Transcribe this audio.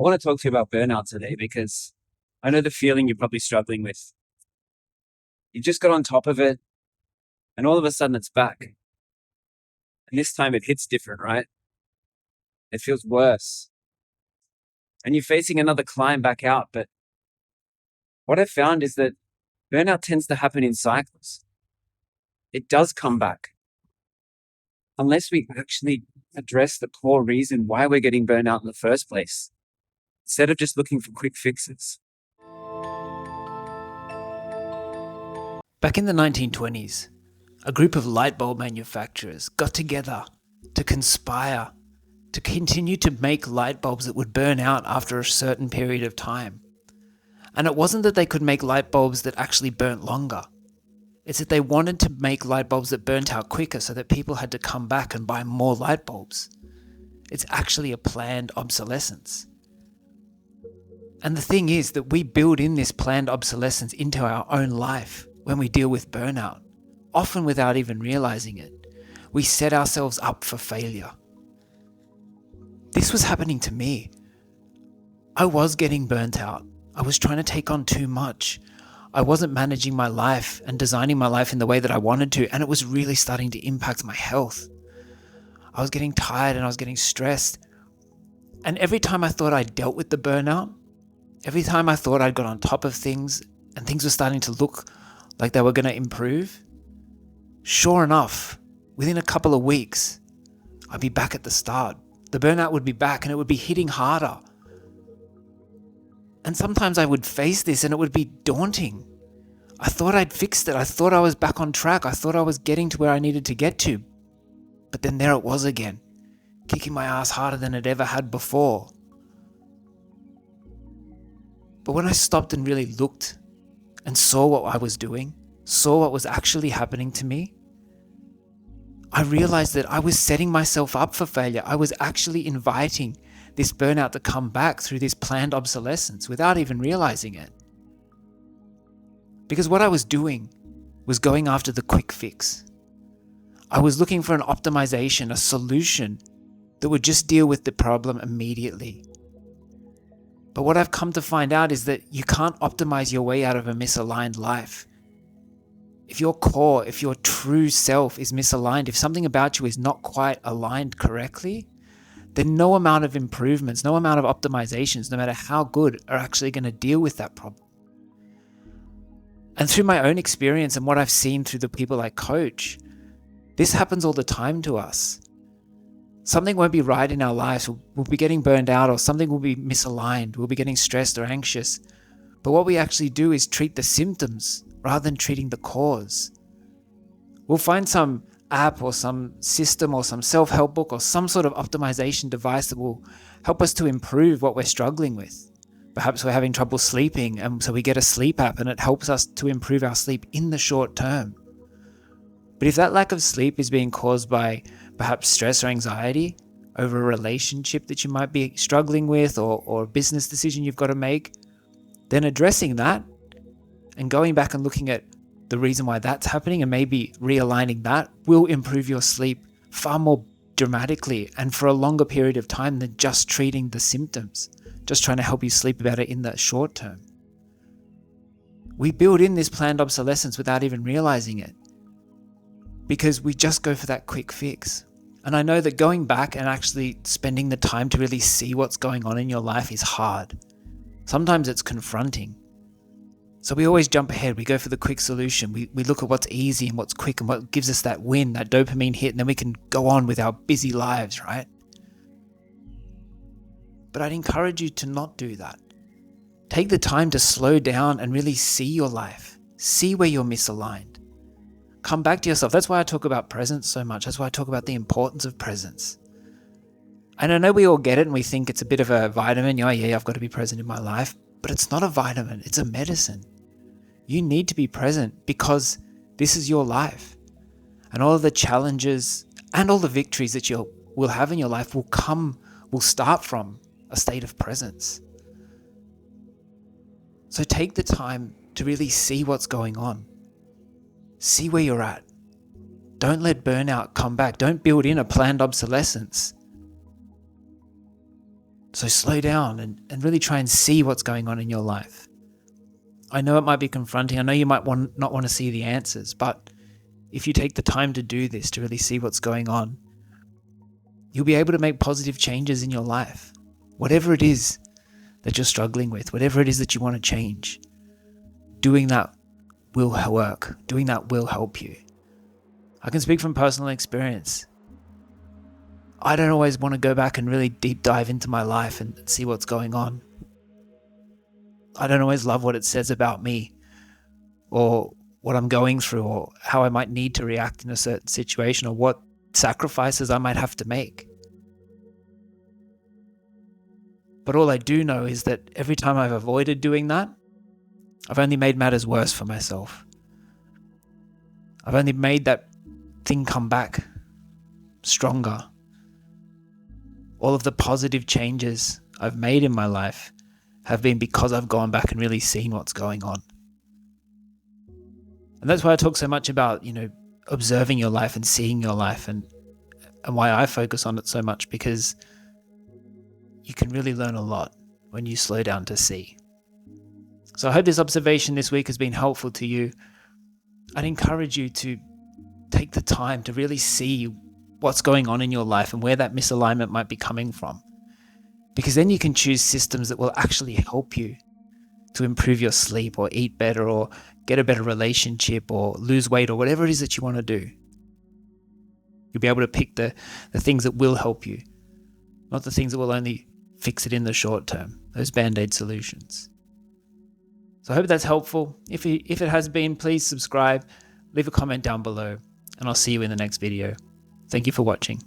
I want to talk to you about burnout today because I know the feeling you're probably struggling with. You just got on top of it and all of a sudden it's back. And this time it hits different, right? It feels worse. And you're facing another climb back out. But what I've found is that burnout tends to happen in cycles. It does come back unless we actually address the core reason why we're getting burnout in the first place, instead of just looking for quick fixes. Back in the 1920s, a group of light bulb manufacturers got together to conspire to continue to make light bulbs that would burn out after a certain period of time. And it wasn't that they could make light bulbs that actually burnt longer. It's that they wanted to make light bulbs that burnt out quicker so that people had to come back and buy more light bulbs. It's actually a planned obsolescence. And the thing is that we build in this planned obsolescence into our own life when we deal with burnout, often without even realizing it. We set ourselves up for failure. This was happening to me. I was getting burnt out. I was trying to take on too much. I wasn't managing my life and designing my life in the way that I wanted to, and it was really starting to impact my health. I was getting tired and I was getting stressed. And every time I thought I dealt with the burnout, every time I thought I'd got on top of things and things were starting to look like they were going to improve, sure enough, within a couple of weeks, I'd be back at the start. The burnout would be back and it would be hitting harder. And sometimes I would face this and it would be daunting. I thought I'd fixed it. I thought I was back on track. I thought I was getting to where I needed to get to. But then there it was again, kicking my ass harder than it ever had before. But when I stopped and really looked and saw what I was doing, saw what was actually happening to me, I realized that I was setting myself up for failure. I was actually inviting this burnout to come back through this planned obsolescence without even realizing it. Because what I was doing was going after the quick fix. I was looking for an optimization, a solution that would just deal with the problem immediately. But what I've come to find out is that you can't optimize your way out of a misaligned life. If your core, if your true self is misaligned, if something about you is not quite aligned correctly, then no amount of improvements, no amount of optimizations, no matter how good, are actually going to deal with that problem. And through my own experience and what I've seen through the people I coach, this happens all the time to us. Something won't be right in our lives. We'll be getting burned out, or something will be misaligned. We'll be getting stressed or anxious. But what we actually do is treat the symptoms rather than treating the cause. We'll find some app or some system or some self-help book or some sort of optimization device that will help us to improve what we're struggling with. Perhaps we're having trouble sleeping, and so we get a sleep app and it helps us to improve our sleep in the short term. But if that lack of sleep is being caused by perhaps stress or anxiety over a relationship that you might be struggling with, or a business decision you've got to make, then addressing that and going back and looking at the reason why that's happening and maybe realigning that will improve your sleep far more dramatically and for a longer period of time than just treating the symptoms, just trying to help you sleep better in the short term. We build in this planned obsolescence without even realizing it because we just go for that quick fix. And I know that going back and actually spending the time to really see what's going on in your life is hard. Sometimes it's confronting. So we always jump ahead. We go for the quick solution. We look at what's easy and what's quick and what gives us that win, that dopamine hit, and then we can go on with our busy lives, right? But I'd encourage you to not do that. Take the time to slow down and really see your life. See where you're misaligned. Come back to yourself. That's why I talk about presence so much. That's why I talk about the importance of presence. And I know we all get it and we think it's a bit of a vitamin. Oh yeah, I've got to be present in my life. But it's not a vitamin. It's a medicine. You need to be present because this is your life. And all of the challenges and all the victories that you will have in your life will start from a state of presence. So take the time to really see what's going on. See where you're at. Don't let burnout come back. Don't build in a planned obsolescence. So slow down and really try and see what's going on in your life. I know it might be confronting. I know you might not want to see the answers, but if you take the time to do this, to really see what's going on, you'll be able to make positive changes in your life. Whatever it is that you're struggling with, whatever it is that you want to change, doing that will work. Doing that will help you. I can speak from personal experience. I don't always want to go back and really deep dive into my life and see what's going on. I don't always love what it says about me or what I'm going through or how I might need to react in a certain situation or what sacrifices I might have to make. But all I do know is that every time I've avoided doing that, I've only made matters worse for myself. I've only made that thing come back stronger. All of the positive changes I've made in my life have been because I've gone back and really seen what's going on. And that's why I talk so much about, observing your life and seeing your life and why I focus on it so much, because you can really learn a lot when you slow down to see. So I hope this observation this week has been helpful to you. I'd encourage you to take the time to really see what's going on in your life and where that misalignment might be coming from. Because then you can choose systems that will actually help you to improve your sleep or eat better or get a better relationship or lose weight or whatever it is that you want to do. You'll be able to pick the things that will help you, not the things that will only fix it in the short term, those band-aid solutions. So I hope that's helpful. If it has been, please subscribe, leave a comment down below, and I'll see you in the next video. Thank you for watching.